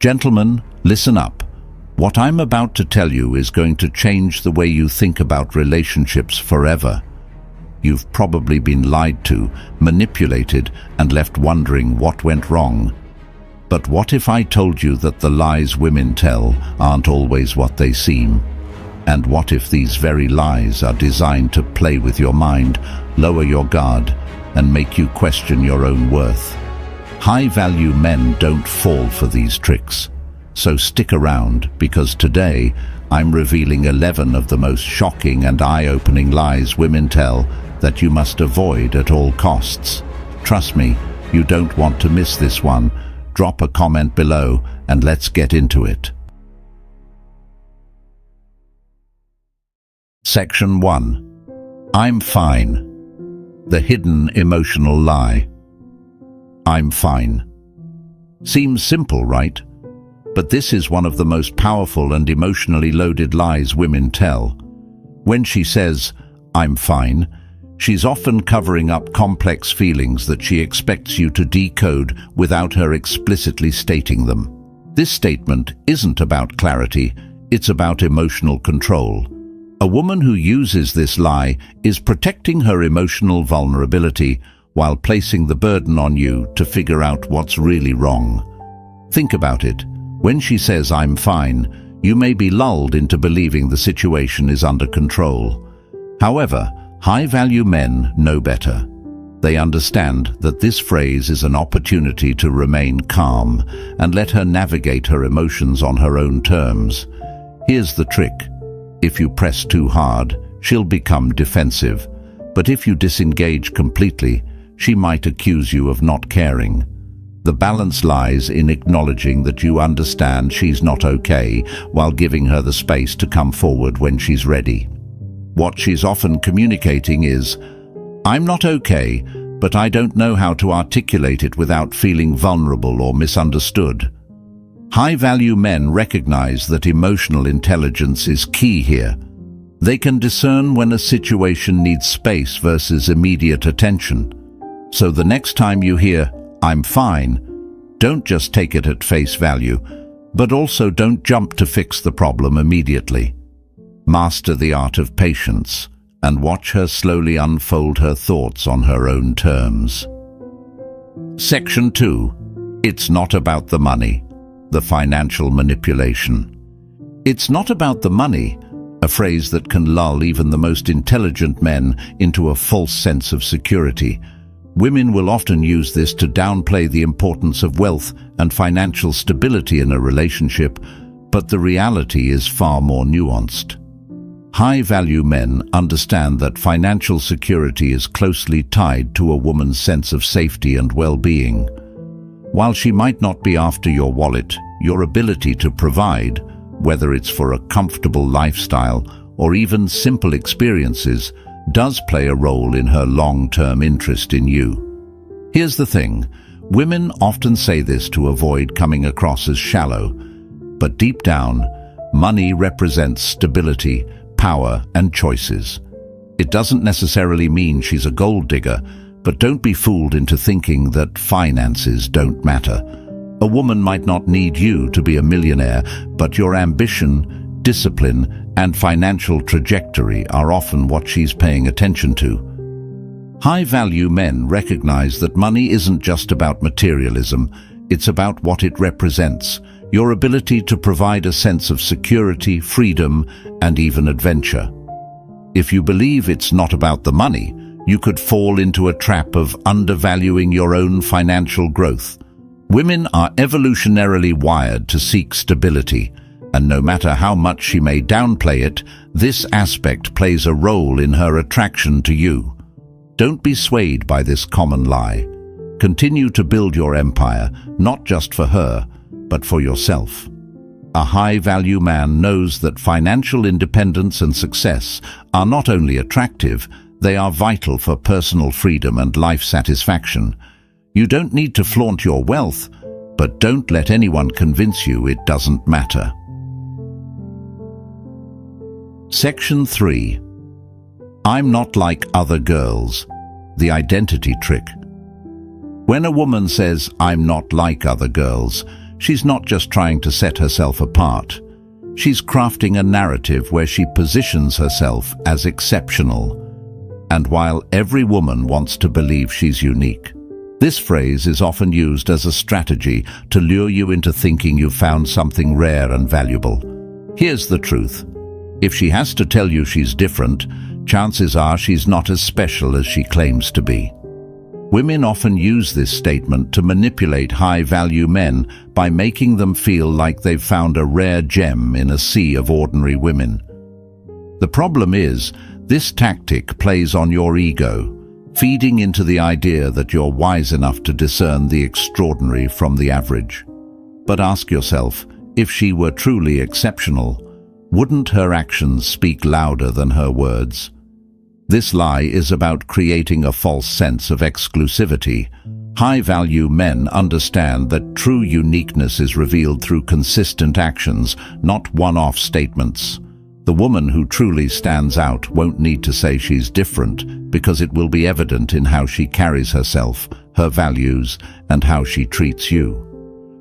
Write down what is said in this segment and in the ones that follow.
Gentlemen, listen up. What I'm about to tell you is going to change the way you think about relationships forever. You've probably been lied to, manipulated, and left wondering what went wrong. But what if I told you that the lies women tell aren't always what they seem? And what if these very lies are designed to play with your mind, lower your guard, and make you question your own worth? High-value men don't fall for these tricks. So stick around, because today I'm revealing 11 of the most shocking and eye-opening lies women tell that you must avoid at all costs. Trust me, you don't want to miss this one. Drop a comment below and let's get into it. Section 1. I'm fine. The hidden emotional lie. I'm fine. Seems simple, right? But this is one of the most powerful and emotionally loaded lies women tell. When she says, I'm fine, she's often covering up complex feelings that she expects you to decode without her explicitly stating them. This statement isn't about clarity, it's about emotional control. A woman who uses this lie is protecting her emotional vulnerability while placing the burden on you to figure out what's really wrong. Think about it. When she says, I'm fine, you may be lulled into believing the situation is under control. However, high-value men know better. They understand that this phrase is an opportunity to remain calm and let her navigate her emotions on her own terms. Here's the trick. If you press too hard, she'll become defensive. But if you disengage completely, she might accuse you of not caring. The balance lies in acknowledging that you understand she's not okay while giving her the space to come forward when she's ready. What she's often communicating is, I'm not okay, but I don't know how to articulate it without feeling vulnerable or misunderstood. High-value men recognize that emotional intelligence is key here. They can discern when a situation needs space versus immediate attention. So the next time you hear, I'm fine, don't just take it at face value, but also don't jump to fix the problem immediately. Master the art of patience and watch her slowly unfold her thoughts on her own terms. Section 2. It's not about the money. The financial manipulation. It's not about the money, a phrase that can lull even the most intelligent men into a false sense of security. Women will often use this to downplay the importance of wealth and financial stability in a relationship, but the reality is far more nuanced. High-value men understand that financial security is closely tied to a woman's sense of safety and well-being. While she might not be after your wallet, your ability to provide, whether it's for a comfortable lifestyle or even simple experiences, does play a role in her long-term interest in you. Here's the thing, women often say this to avoid coming across as shallow, but deep down, money represents stability, power, and choices. It doesn't necessarily mean she's a gold digger, but don't be fooled into thinking that finances don't matter. A woman might not need you to be a millionaire, but your ambition, discipline, and financial trajectory are often what she's paying attention to. High-value men recognize that money isn't just about materialism, it's about what it represents, your ability to provide a sense of security, freedom, and even adventure. If you believe it's not about the money, you could fall into a trap of undervaluing your own financial growth. Women are evolutionarily wired to seek stability, and no matter how much she may downplay it, this aspect plays a role in her attraction to you. Don't be swayed by this common lie. Continue to build your empire, not just for her, but for yourself. A high-value man knows that financial independence and success are not only attractive, they are vital for personal freedom and life satisfaction. You don't need to flaunt your wealth, but don't let anyone convince you it doesn't matter. Section 3. I'm not like other girls. The identity trick. When a woman says, I'm not like other girls, She's not just trying to set herself apart. She's crafting a narrative where she positions herself as exceptional. And while every woman wants to believe she's unique, this phrase is often used as a strategy to lure you into thinking you've found something rare and valuable. Here's the truth. If she has to tell you she's different, chances are she's not as special as she claims to be. Women often use this statement to manipulate high-value men by making them feel like they've found a rare gem in a sea of ordinary women. The problem is, this tactic plays on your ego, feeding into the idea that you're wise enough to discern the extraordinary from the average. But ask yourself, if she were truly exceptional, wouldn't her actions speak louder than her words? This lie is about creating a false sense of exclusivity. High-value men understand that true uniqueness is revealed through consistent actions, not one-off statements. The woman who truly stands out won't need to say she's different, because it will be evident in how she carries herself, her values, and how she treats you.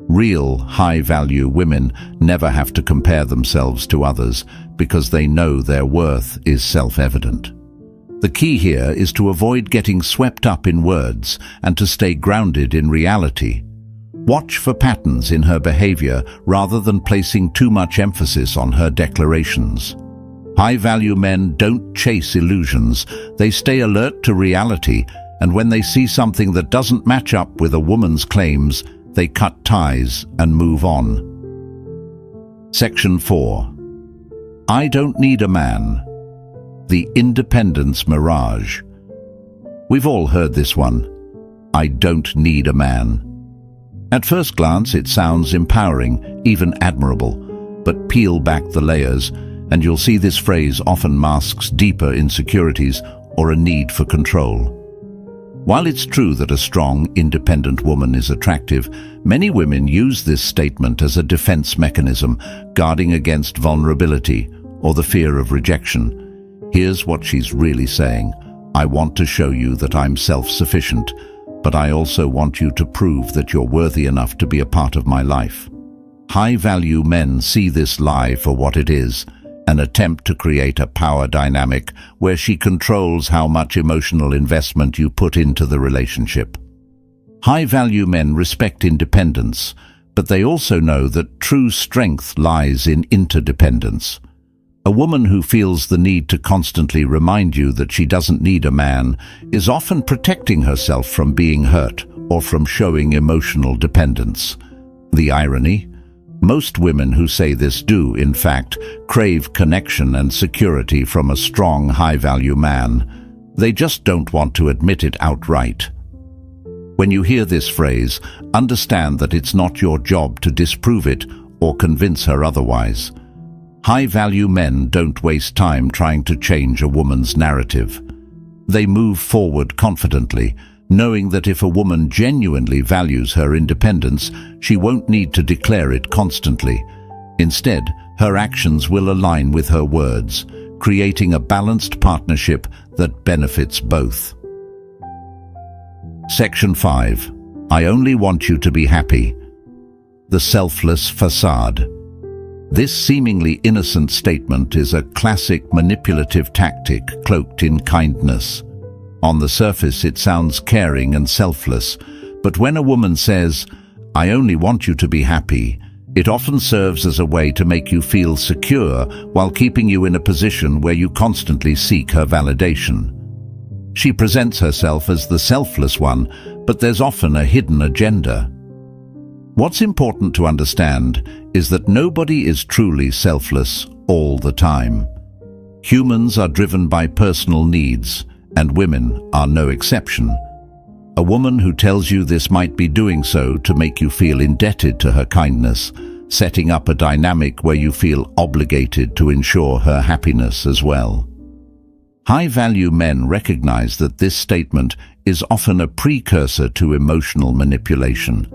Real, high-value women never have to compare themselves to others because they know their worth is self-evident. The key here is to avoid getting swept up in words and to stay grounded in reality. Watch for patterns in her behavior rather than placing too much emphasis on her declarations. High-value men don't chase illusions, they stay alert to reality, and when they see something that doesn't match up with a woman's claims, they cut ties and move on. Section 4. I don't need a man. The independence mirage. We've all heard this one. I don't need a man. At first glance, it sounds empowering, even admirable, but peel back the layers, and you'll see this phrase often masks deeper insecurities or a need for control. While it's true that a strong, independent woman is attractive, many women use this statement as a defense mechanism, guarding against vulnerability or the fear of rejection. Here's what she's really saying. I want to show you that I'm self-sufficient, but I also want you to prove that you're worthy enough to be a part of my life. High-value men see this lie for what it is, an attempt to create a power dynamic where she controls how much emotional investment you put into the relationship. High-value men respect independence, but they also know that true strength lies in interdependence. A woman who feels the need to constantly remind you that she doesn't need a man is often protecting herself from being hurt or from showing emotional dependence. The irony? Most women who say this do, in fact, crave connection and security from a strong, high-value man. They just don't want to admit it outright. When you hear this phrase, understand that it's not your job to disprove it or convince her otherwise. High-value men don't waste time trying to change a woman's narrative. They move forward confidently, knowing that if a woman genuinely values her independence, she won't need to declare it constantly. Instead, her actions will align with her words, creating a balanced partnership that benefits both. Section 5. I only want you to be happy. The selfless facade. This seemingly innocent statement is a classic manipulative tactic cloaked in kindness. On the surface, it sounds caring and selfless, but when a woman says, I only want you to be happy, it often serves as a way to make you feel secure while keeping you in a position where you constantly seek her validation. She presents herself as the selfless one, but there's often a hidden agenda. What's important to understand is that nobody is truly selfless all the time. Humans are driven by personal needs, and women are no exception. A woman who tells you this might be doing so to make you feel indebted to her kindness, setting up a dynamic where you feel obligated to ensure her happiness as well. High-value men recognize that this statement is often a precursor to emotional manipulation.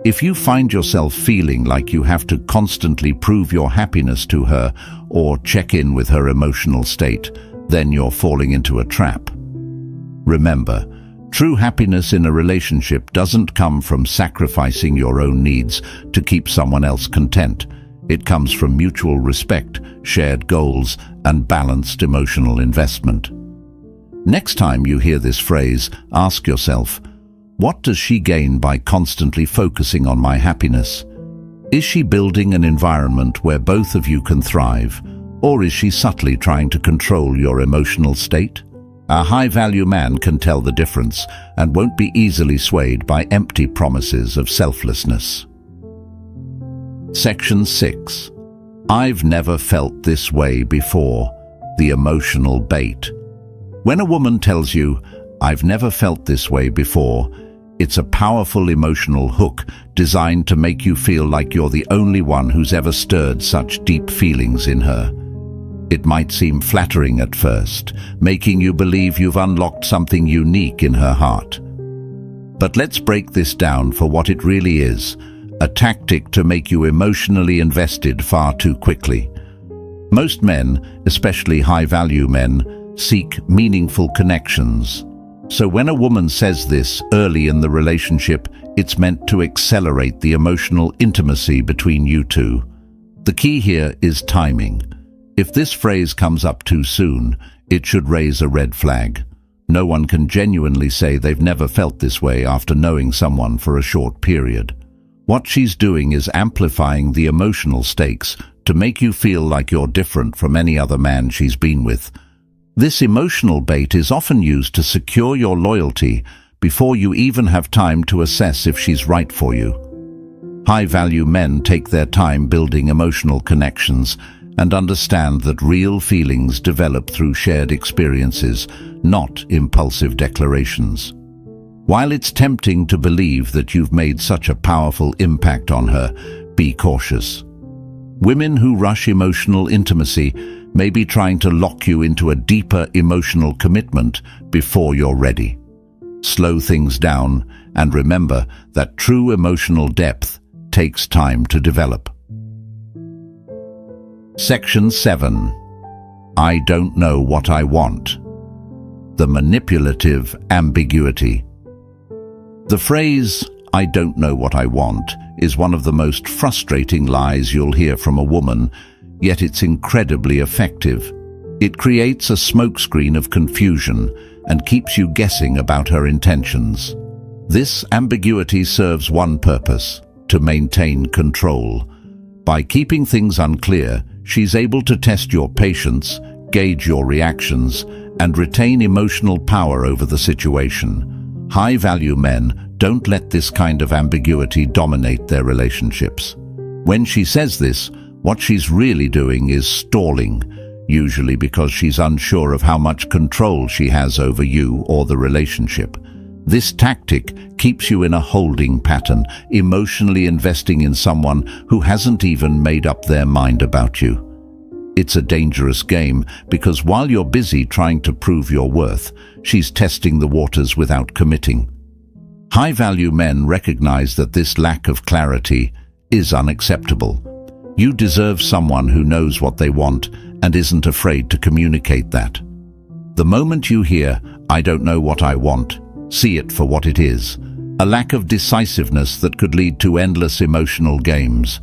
If you find yourself feeling like you have to constantly prove your happiness to her or check in with her emotional state, then you're falling into a trap. Remember, True happiness in a relationship doesn't come from sacrificing your own needs to keep someone else content. It comes from mutual respect, shared goals, and balanced emotional investment. Next time you hear this phrase, ask yourself, what does she gain by constantly focusing on my happiness? Is she building an environment where both of you can thrive, or is she subtly trying to control your emotional state? A high-value man can tell the difference and won't be easily swayed by empty promises of selflessness. Section 6. I've never felt this way before. The emotional bait. When a woman tells you, I've never felt this way before, it's a powerful emotional hook designed to make you feel like you're the only one who's ever stirred such deep feelings in her. It might seem flattering at first, making you believe you've unlocked something unique in her heart. But let's break this down for what it really is, a tactic to make you emotionally invested far too quickly. Most men, especially high-value men, seek meaningful connections. So when a woman says this early in the relationship, it's meant to accelerate the emotional intimacy between you two. The key here is timing. If this phrase comes up too soon, it should raise a red flag. No one can genuinely say they've never felt this way after knowing someone for a short period. What she's doing is amplifying the emotional stakes to make you feel like you're different from any other man she's been with. This emotional bait is often used to secure your loyalty before you even have time to assess if she's right for you. High-value men take their time building emotional connections and understand that real feelings develop through shared experiences, not impulsive declarations. While it's tempting to believe that you've made such a powerful impact on her, be cautious. Women who rush emotional intimacy may be trying to lock you into a deeper emotional commitment before you're ready. Slow things down and remember that true emotional depth takes time to develop. Section 7. I don't know what I want. The manipulative ambiguity. The phrase, I don't know what I want, is one of the most frustrating lies you'll hear from a woman, yet it's incredibly effective. It creates a smokescreen of confusion and keeps you guessing about her intentions. This ambiguity serves one purpose: to maintain control. By keeping things unclear, she's able to test your patience, gauge your reactions, and retain emotional power over the situation. High-value men don't let this kind of ambiguity dominate their relationships. When she says this, what she's really doing is stalling, usually because she's unsure of how much control she has over you or the relationship. This tactic keeps you in a holding pattern, emotionally investing in someone who hasn't even made up their mind about you. It's a dangerous game because while you're busy trying to prove your worth, she's testing the waters without committing. High-value men recognize that this lack of clarity is unacceptable. You deserve someone who knows what they want and isn't afraid to communicate that. The moment you hear, I don't know what I want, see it for what it is: a lack of decisiveness that could lead to endless emotional games.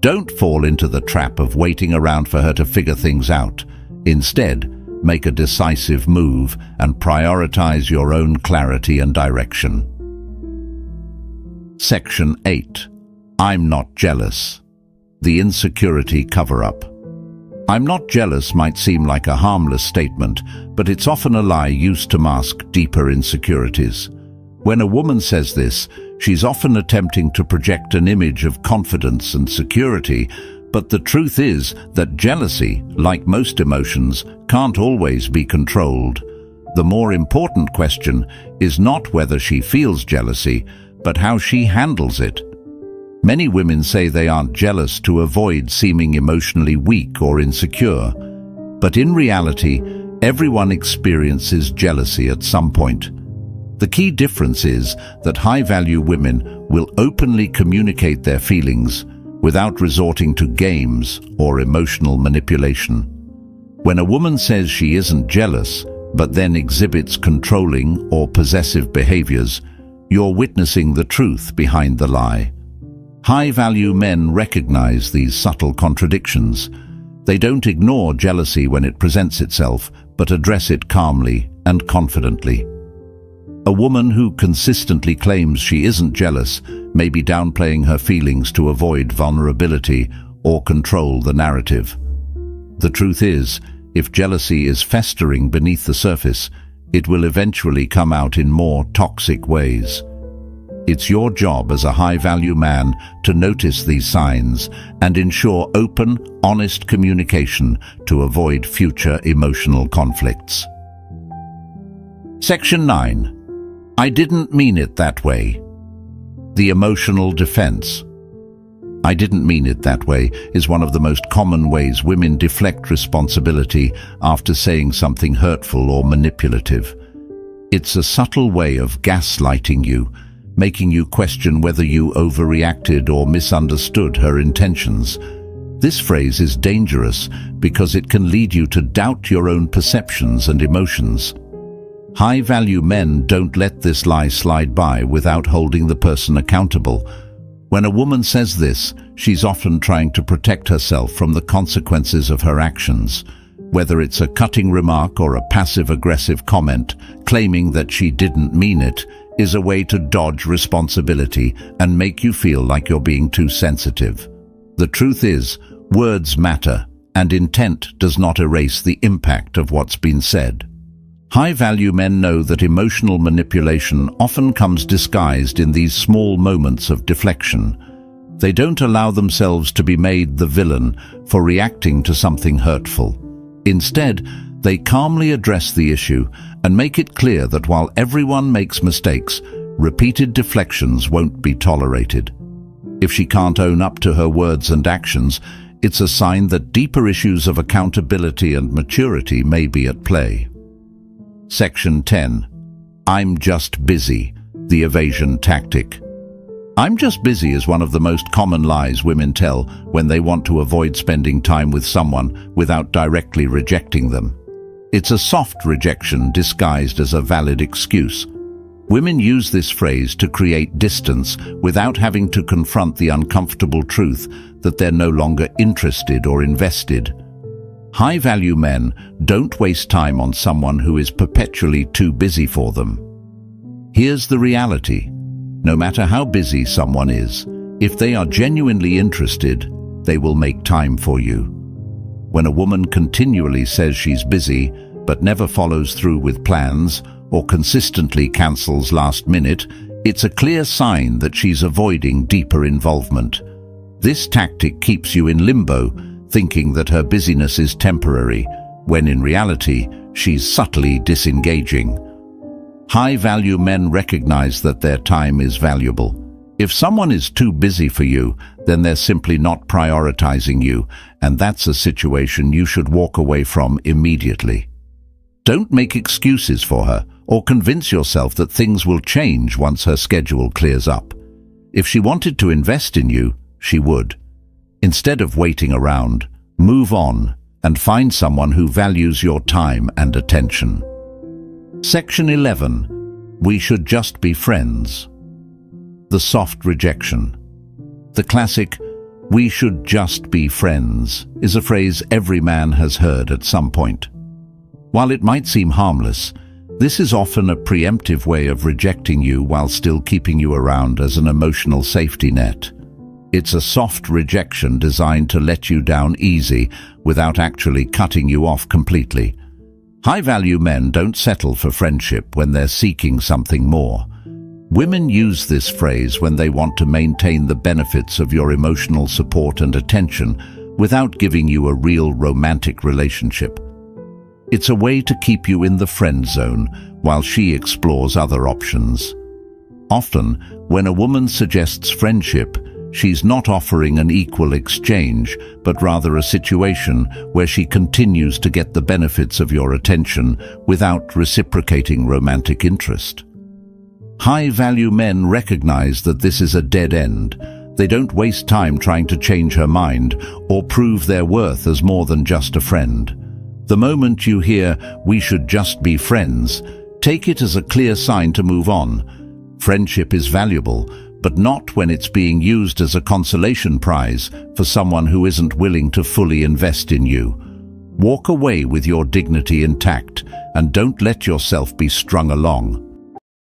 Don't fall into the trap of waiting around for her to figure things out. Instead, make a decisive move and prioritize your own clarity and direction. Section 8. I'm not jealous. The insecurity cover-up. I'm not jealous might seem like a harmless statement, but it's often a lie used to mask deeper insecurities. When a woman says this, she's often attempting to project an image of confidence and security, but the truth is that jealousy, like most emotions, can't always be controlled. The more important question is not whether she feels jealousy, but how she handles it. Many women say they aren't jealous to avoid seeming emotionally weak or insecure. But in reality, everyone experiences jealousy at some point. The key difference is that high-value women will openly communicate their feelings without resorting to games or emotional manipulation. When a woman says she isn't jealous, but then exhibits controlling or possessive behaviors, you're witnessing the truth behind the lie. High-value men recognize these subtle contradictions. They don't ignore jealousy when it presents itself, but address it calmly and confidently. A woman who consistently claims she isn't jealous may be downplaying her feelings to avoid vulnerability or control the narrative. The truth is, if jealousy is festering beneath the surface, it will eventually come out in more toxic ways. It's your job as a high-value man to notice these signs and ensure open, honest communication to avoid future emotional conflicts. Section 9. I didn't mean it that way. The emotional defense. I didn't mean it that way is one of the most common ways women deflect responsibility after saying something hurtful or manipulative. It's a subtle way of gaslighting you, making you question whether you overreacted or misunderstood her intentions. This phrase is dangerous because it can lead you to doubt your own perceptions and emotions. High-value men don't let this lie slide by without holding the person accountable. When a woman says this, she's often trying to protect herself from the consequences of her actions. Whether it's a cutting remark or a passive-aggressive comment, claiming that she didn't mean it, is a way to dodge responsibility and make you feel like you're being too sensitive. The truth is, words matter, and intent does not erase the impact of what's been said. High-value men know that emotional manipulation often comes disguised in these small moments of deflection. They don't allow themselves to be made the villain for reacting to something hurtful. Instead, they calmly address the issue and make it clear that while everyone makes mistakes, repeated deflections won't be tolerated. If she can't own up to her words and actions, it's a sign that deeper issues of accountability and maturity may be at play. Section 10. I'm just busy, the evasion tactic. I'm just busy is one of the most common lies women tell when they want to avoid spending time with someone without directly rejecting them. It's a soft rejection disguised as a valid excuse. Women use this phrase to create distance without having to confront the uncomfortable truth that they're no longer interested or invested. High-value men don't waste time on someone who is perpetually too busy for them. Here's the reality. No matter how busy someone is, if they are genuinely interested, they will make time for you. When a woman continually says she's busy, but never follows through with plans or consistently cancels last minute, it's a clear sign that she's avoiding deeper involvement. This tactic keeps you in limbo, thinking that her busyness is temporary, when in reality, she's subtly disengaging. High-value men recognize that their time is valuable. If someone is too busy for you, then they're simply not prioritizing you, and that's a situation you should walk away from immediately. Don't make excuses for her, or convince yourself that things will change once her schedule clears up. If she wanted to invest in you, she would. Instead of waiting around, move on and find someone who values your time and attention. Section 11. We should just be friends. The soft rejection. The classic, "we should just be friends," is a phrase every man has heard at some point. While it might seem harmless, this is often a preemptive way of rejecting you while still keeping you around as an emotional safety net. It's a soft rejection designed to let you down easy without actually cutting you off completely. High-value men don't settle for friendship when they're seeking something more. Women use this phrase when they want to maintain the benefits of your emotional support and attention without giving you a real romantic relationship. It's a way to keep you in the friend zone while she explores other options. Often, when a woman suggests friendship, she's not offering an equal exchange, but rather a situation where she continues to get the benefits of your attention without reciprocating romantic interest. High-value men recognize that this is a dead end. They don't waste time trying to change her mind or prove their worth as more than just a friend. The moment you hear, "we should just be friends," take it as a clear sign to move on. Friendship is valuable, but not when it's being used as a consolation prize for someone who isn't willing to fully invest in you. Walk away with your dignity intact and don't let yourself be strung along.